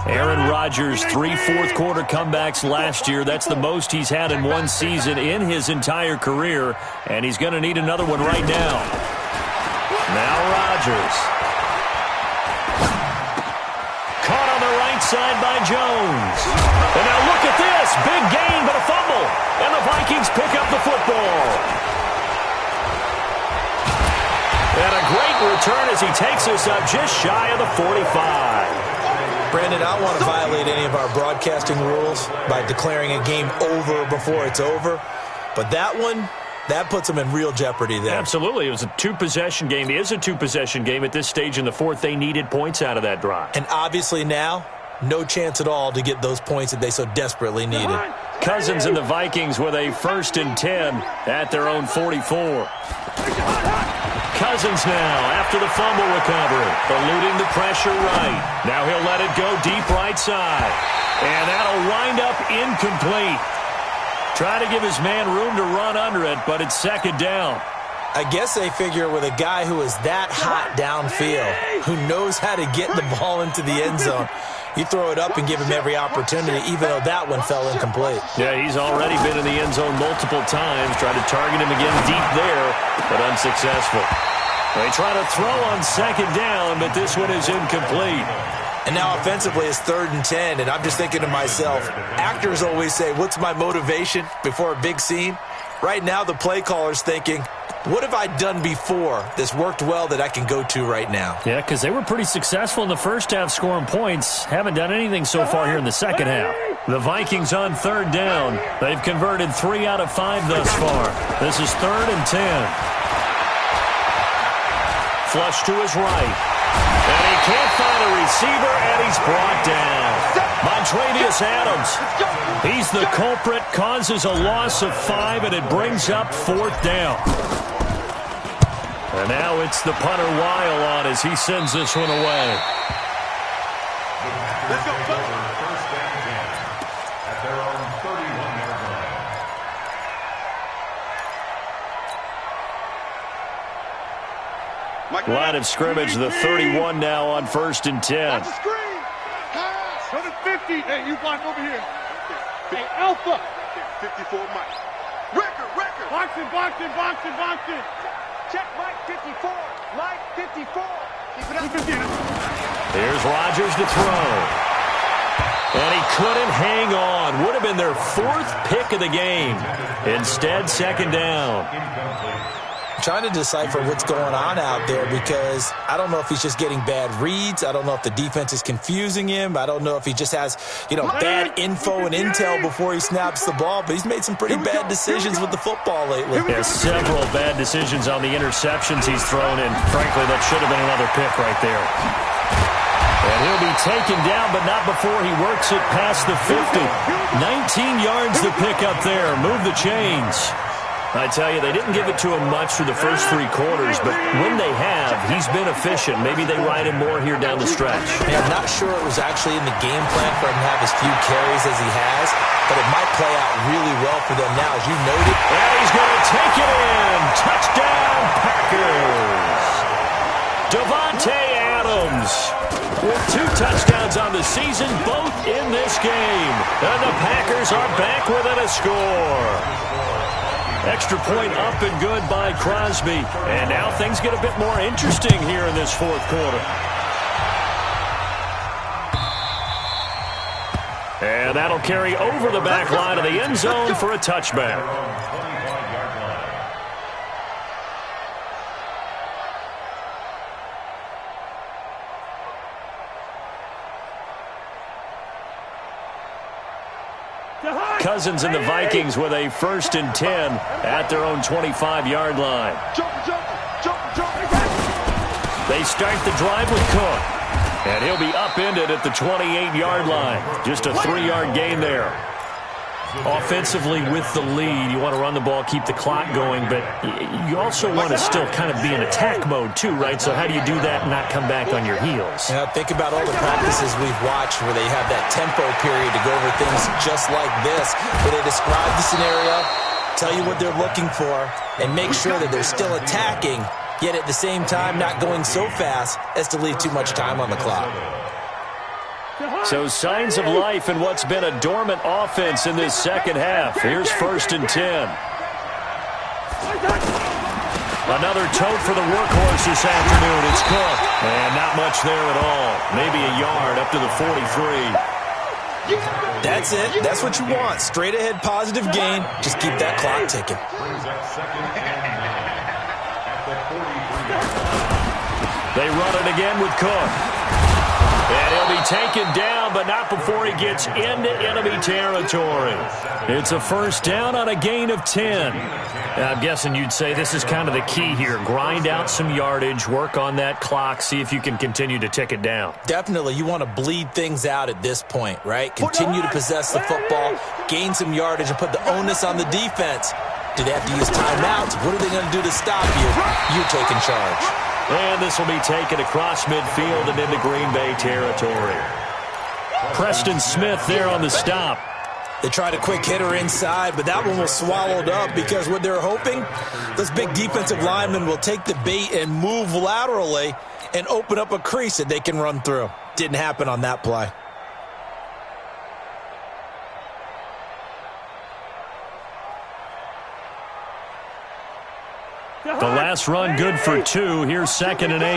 Aaron Rodgers, 3 fourth-quarter comebacks last year. That's the most he's had in one season in his entire career, and he's going to need another one right now. Now Rodgers. Caught on the right side by Jones. And now look at this. Big gain, but a fumble. And the Vikings pick up the football. And a great return as he takes us up just shy of the 45. Brandon, I don't want to violate any of our broadcasting rules by declaring a game over before it's over. But that one, that puts them in real jeopardy there. Absolutely. It was a two-possession game. It is a two-possession game at this stage in the fourth. They needed points out of that drive. And obviously now, no chance at all to get those points that they so desperately needed. Cousins and the Vikings with a first and 10 at their own 44. Cousins now after the fumble recovery, eluding the pressure right. Now he'll let it go deep right side. And that'll wind up incomplete. Try to give his man room to run under it, but it's second down. I guess they figure with a guy who is that hot downfield, who knows how to get the ball into the end zone, you throw it up and give him every opportunity, even though that one fell incomplete. Yeah, he's already been in the end zone multiple times. Tried to target him again deep there, but unsuccessful. They try to throw on second down, but this one is incomplete. And now offensively it's 3rd and 10, and I'm just thinking to myself, actors always say, what's my motivation before a big scene? Right now the play caller's thinking, what have I done before that's worked well that I can go to right now? Yeah, because they were pretty successful in the first half scoring points. Haven't done anything so far here in the second half. The Vikings on 3rd down. They've converted 3 out of 5 thus far. This is 3rd and 10. Flush to his right. And he can't find a receiver, and he's brought down. Montravius Adams. He's the culprit, causes a loss of 5, and it brings up 4th down. And now it's the punter Weil on as he sends this one away. Let's go. First and 10 at their own 31-yard line. Line of scrimmage, the 31 now on 1st and 10. Watch the screen. Pass. 150. Hey, you block over here. Hey, Alpha. 54 Mike. Record. Boxing. Check Mike 54. Mike 54. Keep it up. Here's Rodgers to throw. And he couldn't hang on. Would have been their 4th pick of the game. Instead, 2nd down. Trying to decipher what's going on out there because I don't know if he's just getting bad reads. I don't know if the defense is confusing him. I don't know if he just has, bad info and intel before he snaps the ball. But he's made some pretty bad decisions with the football lately. Yeah, several bad decisions on the interceptions he's thrown in. Frankly, that should have been another pick right there. And he'll be taken down, but not before he works it past the 50. 19 yards to pick up there. Move the chains. I tell you, they didn't give it to him much through the first 3 quarters, but when they have, he's been efficient. Maybe they ride him more here down the stretch. Yeah, I'm not sure it was actually in the game plan for him to have as few carries as he has, but it might play out really well for them now, as you noted. And he's going to take it in. Touchdown, Packers. Davante Adams with 2 touchdowns on the season, both in this game. And the Packers are back within a score. Extra point up and good by Crosby. And now things get a bit more interesting here in this 4th quarter. And that'll carry over the back line of the end zone for a touchback. Cousins and the Vikings with a 1st and 10 at their own 25-yard line. They start the drive with Cook. And he'll be upended at the 28-yard line. Just a 3-yard gain there. Offensively with the lead, you want to run the ball, keep the clock going, but you also want to still kind of be in attack mode too, right? So how do you do that and not come back on your heels? Yeah, think about all the practices we've watched where they have that tempo period to go over things just like this, where they describe the scenario, tell you what they're looking for, and make sure that they're still attacking, yet at the same time not going so fast as to leave too much time on the clock. So signs of life in what's been a dormant offense in this second half. Here's 1st and 10. Another tote for the workhorse this afternoon. It's Cook. And not much there at all. Maybe a yard up to the 43. That's it. That's what you want. Straight ahead positive gain. Just keep that clock ticking. They run it again with Cook. And he'll be taken down, but not before he gets into enemy territory. It's a 1st down on a gain of 10. I'm guessing you'd say this is kind of the key here. Grind out some yardage, work on that clock, see if you can continue to tick it down. Definitely. You want to bleed things out at this point, right? Continue to possess the football, gain some yardage, and put the onus on the defense. Do they have to use timeouts? What are they going to do to stop you? You're taking charge. And this will be taken across midfield and into Green Bay territory. Preston Smith there on the stop. They tried a quick hitter inside, but that one was swallowed up because what they're hoping, those big defensive linemen will take the bait and move laterally and open up a crease that they can run through. Didn't happen on that play. The last Last run good for 2. Here's 2nd and 8.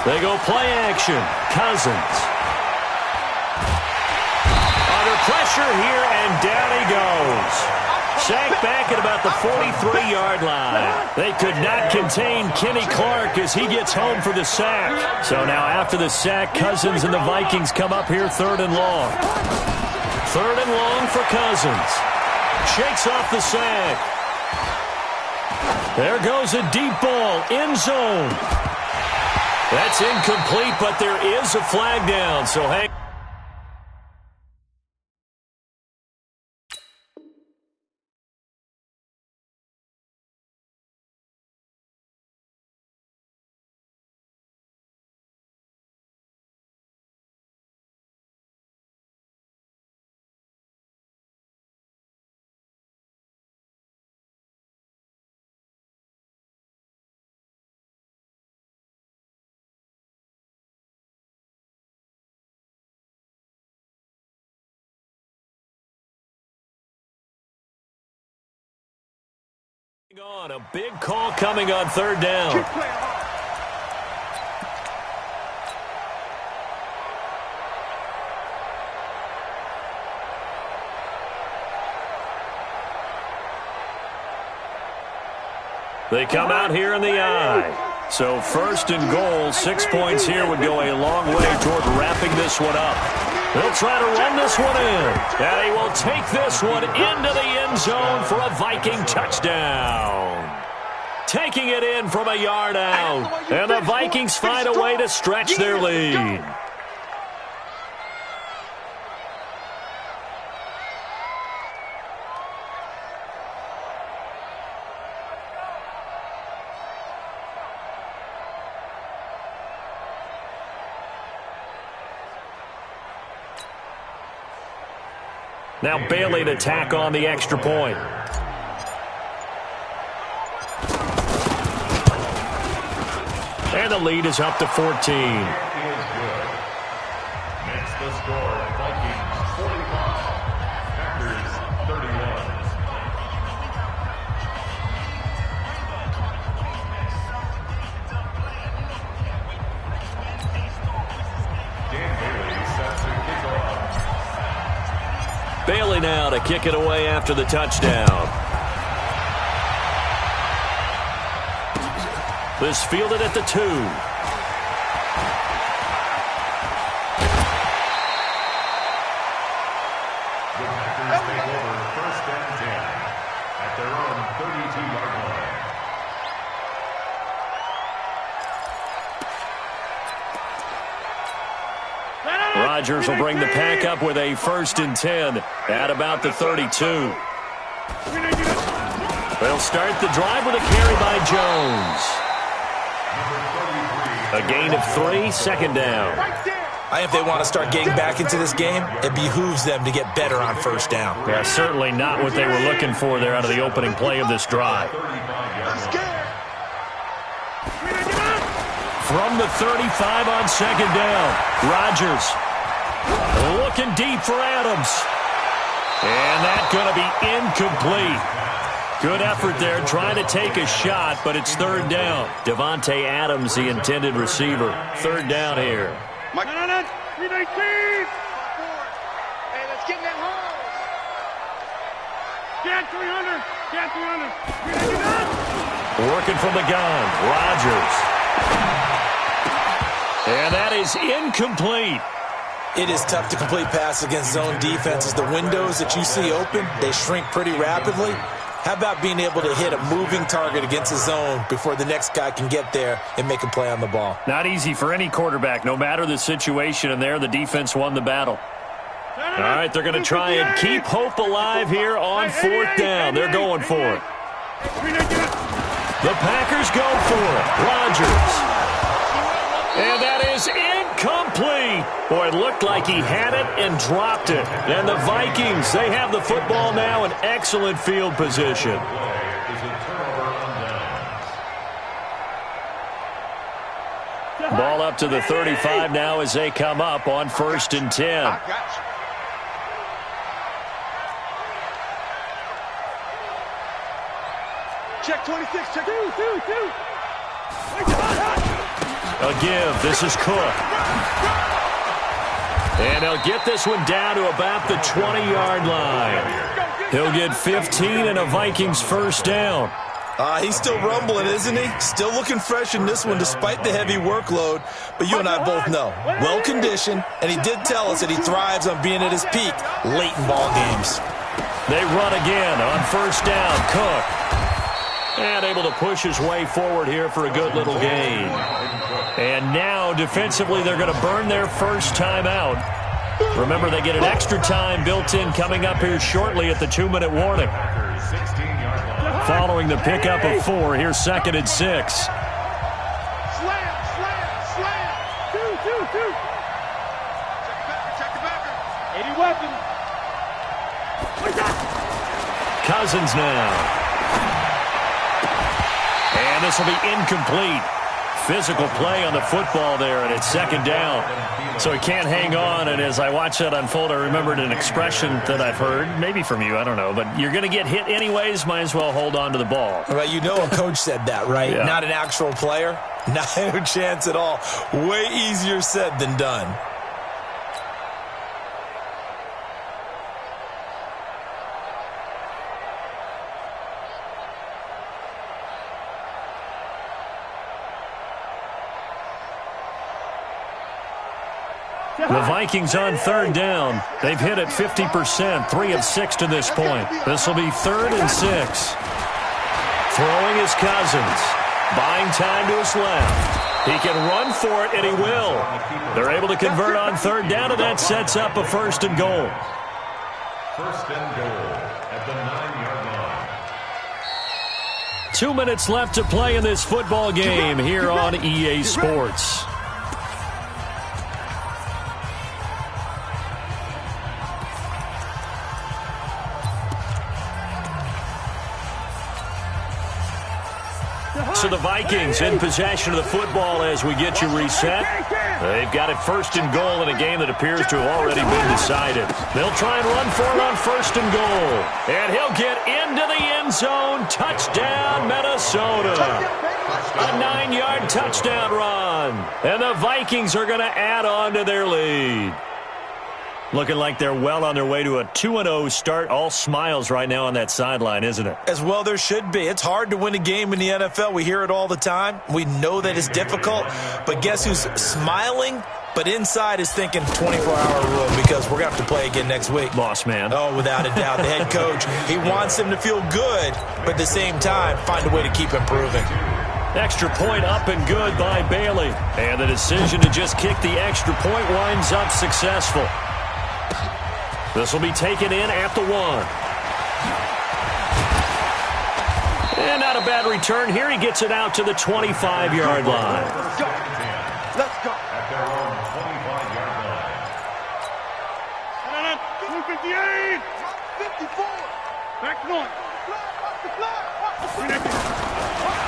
They go play action. Cousins. Under pressure here, and down he goes. Sacked back at about the 43-yard line. They could not contain Kenny Clark as he gets home for the sack. So now after the sack, Cousins and the Vikings come up here 3rd and long. 3rd and long for Cousins. Shakes off the sack. There goes a deep ball, end zone. That's incomplete, but there is a flag down. So hang. On a big call coming on 3rd down. They come out here in the eye. So 1st and goal, 6 points here would go a long way toward wrapping this one up. They'll try to run this one in. And he will take this one into the end zone for a Viking touchdown. Taking it in from a yard out. And the Vikings find a way to stretch their lead. Now Bailey to tack on the extra point. And the lead is up to 14. Makes the score Vikings 45, Packers 31. Dan Bailey set to kick off. Bailey now to kick it away after the touchdown. This fielded at the 2. The Packers take over 1st and 10 at their own 32-yard line. Rodgers will bring the pack up with a 1st and 10 at about the 32. They'll start the drive with a carry by Jones. A gain of 3, 2nd down. If they want to start getting back into this game, it behooves them to get better on 1st down. Yeah, certainly not what they were looking for there out of the opening play of this drive. From the 35 on 2nd down, Rodgers looking deep for Adams. And that's going to be incomplete. Good effort there, trying to take a shot, but it's 3rd down. Devontae Adams, the intended receiver. 3rd down here. Hey, let's get in that hole. Get 300. Get 300. Working from the gun, Rodgers. And that is incomplete. It is tough to complete pass against zone defenses. The windows that you see open, they shrink pretty rapidly. How about being able to hit a moving target against a zone before the next guy can get there and make a play on the ball? Not easy for any quarterback, no matter the situation, and there the defense won the battle. All right, they're going to try and keep hope alive here on 4th down. They're going for it. The Packers go for it. Rodgers. And that is incomplete. Boy, it looked like he had it and dropped it. And the Vikings, they have the football now in excellent field position. Ball up to the 35 now as they come up on 1st and 10. Check 26, check 2. A give. This is Cook. And he'll get this one down to about the 20-yard line. He'll get 15 and a Vikings first down. He's still rumbling, isn't he? Still looking fresh in this one despite the heavy workload. But you and I both know, well-conditioned, and he did tell us that he thrives on being at his peak late in ball games. They run again on first down. Cook. And able to push his way forward here for a good little gain. And now, defensively, they're going to burn their first time out. Remember, they get an extra time built in coming up here shortly at the 2-minute warning. Following the pickup of 4, here's 2nd and 6. Slam. 2. Check the backer. 80 weapons. Cousins now. And this will be incomplete. Physical play on the football there, and it's 2nd down. So he can't hang on, and as I watch that unfold, I remembered an expression that I've heard, maybe from you, I don't know, but you're going to get hit anyways, might as well hold on to the ball. Well, you know a coach said that, right? Yeah. Not an actual player? No chance at all. Way easier said than done. The Vikings on 3rd down. They've hit it 50%, 3 of 6 to this point. This will be 3rd and 6. Throwing is Cousins. Buying time to his left. He can run for it, and he will. They're able to convert on 3rd down, and that sets up a 1st and goal. 1st and goal at the 9-yard line. 2 minutes left to play in this football game here on EA Sports. So the Vikings in possession of the football as we get you reset. They've got it 1st and goal in a game that appears to have already been decided. They'll try and run for it on 1st and goal. And he'll get into the end zone. Touchdown, Minnesota. A 9-yard touchdown run. And the Vikings are going to add on to their lead. Looking like they're well on their way to a 2-0 start. All smiles right now on that sideline, isn't it? As well there should be. It's hard to win a game in the NFL. We hear it all the time. We know that it's difficult. But guess who's smiling? But inside is thinking 24-hour rule because we're going to have to play again next week. Boss man. Oh, without a doubt. The head coach, he wants them to feel good, but at the same time, find a way to keep improving. Extra point up and good by Bailey. And the decision to just kick the extra point winds up successful. This will be taken in at the 1. And not a bad return here. He gets it out to the 25-yard line. Let's go. At their own 25-yard line. 258. 54. Back one.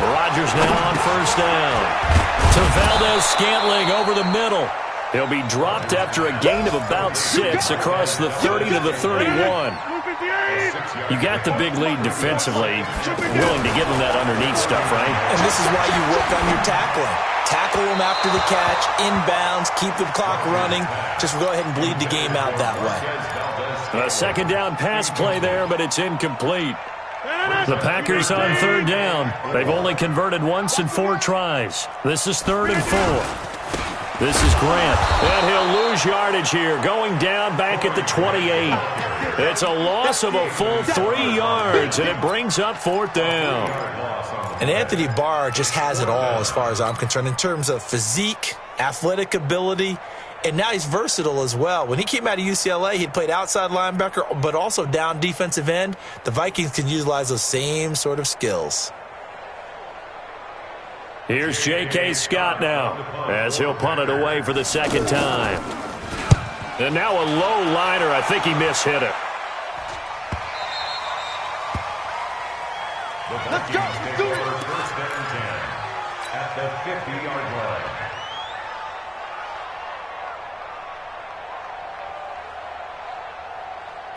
Rodgers now on 1st down. To Valdez-Scantling over the middle. He'll be dropped after a gain of about 6 across the 30 to the 31. You got the big lead defensively. Willing to give them that underneath stuff, right? And this is why you work on your tackling. Tackle them after the catch, inbounds, keep the clock running. Just go ahead and bleed the game out that way. A 2nd down pass play there, but it's incomplete. The Packers on 3rd down. They've only converted once in 4 tries. This is 3rd and 4. This is Grant, and he'll lose yardage here, going down back at the 28. It's a loss of a full 3 yards, and it brings up 4th down. And Anthony Barr just has it all as far as I'm concerned in terms of physique, athletic ability, and now he's versatile as well. When he came out of UCLA, he'd played outside linebacker, but also down defensive end. The Vikings can utilize those same sort of skills. Here's J.K. Scott now as he'll punt it away for the 2nd time. And now a low liner. I think he mishit it. Let's go. Do it. 1st and 10 at the 50-yard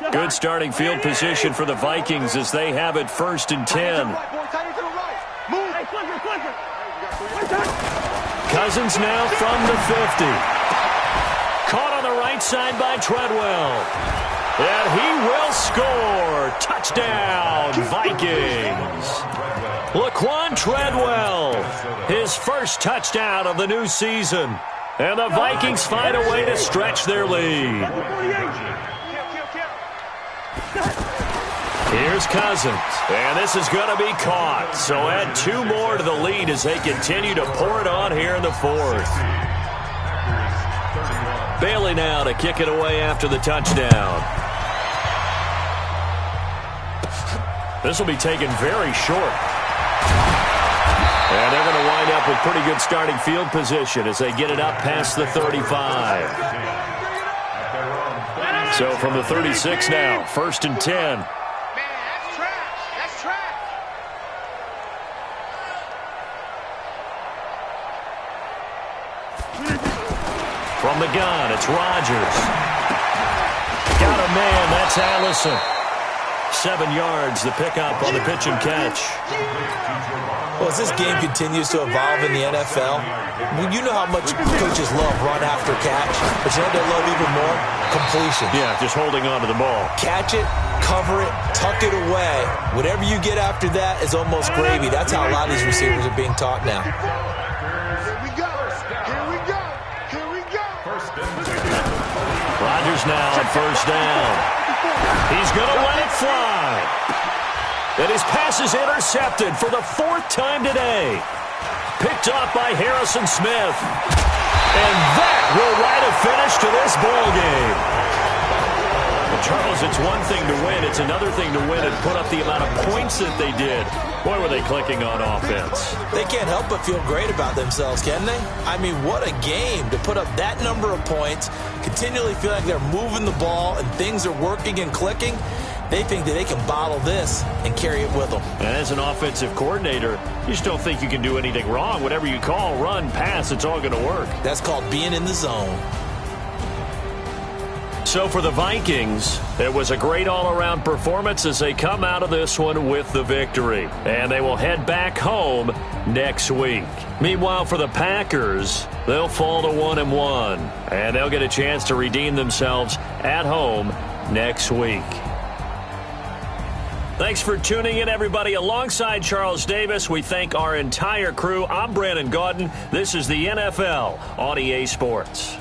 line. Good starting field position for the Vikings as they have it 1st and 10. Move. Hey, quicker. Cousins now from the 50. Caught on the right side by Treadwell. And he will score. Touchdown, Vikings. Laquan Treadwell, his first touchdown of the new season. And the Vikings find a way to stretch their lead. Here's Cousins, and this is going to be caught. So add 2 more to the lead as they continue to pour it on here in the fourth. Bailey now to kick it away after the touchdown. This will be taken very short. And they're going to wind up with pretty good starting field position as they get it up past the 35. So from the 36 now, 1st and 10. From the gun, it's Rodgers. Got a man, that's Allison. 7 yards, the pickup on the pitch and catch. Well, as this game continues to evolve in the NFL, you know how much coaches love run after catch, but you know they love even more? Completion. Yeah, just holding on to the ball. Catch it, cover it, tuck it away. Whatever you get after that is almost gravy. That's how a lot of these receivers are being taught now. Rodgers now on 1st down. He's going to let it fly. And his pass is intercepted for the 4th time today. Picked off by Harrison Smith. And that will write a finish to this ball game. Well, Charles, it's one thing to win. It's another thing to win and put up the amount of points that they did. Boy, were they clicking on offense. They can't help but feel great about themselves, can they? I mean, what a game to put up that number of points, continually feel like they're moving the ball and things are working and clicking. They think that they can bottle this and carry it with them. And as an offensive coordinator, you just don't think you can do anything wrong. Whatever you call, run, pass, it's all going to work. That's called being in the zone. So for the Vikings, it was a great all-around performance as they come out of this one with the victory. And they will head back home next week. Meanwhile, for the Packers, they'll fall to 1-1. And they'll get a chance to redeem themselves at home next week. Thanks for tuning in, everybody. Alongside Charles Davis, we thank our entire crew. I'm Brandon Gaudin. This is the NFL on EA Sports.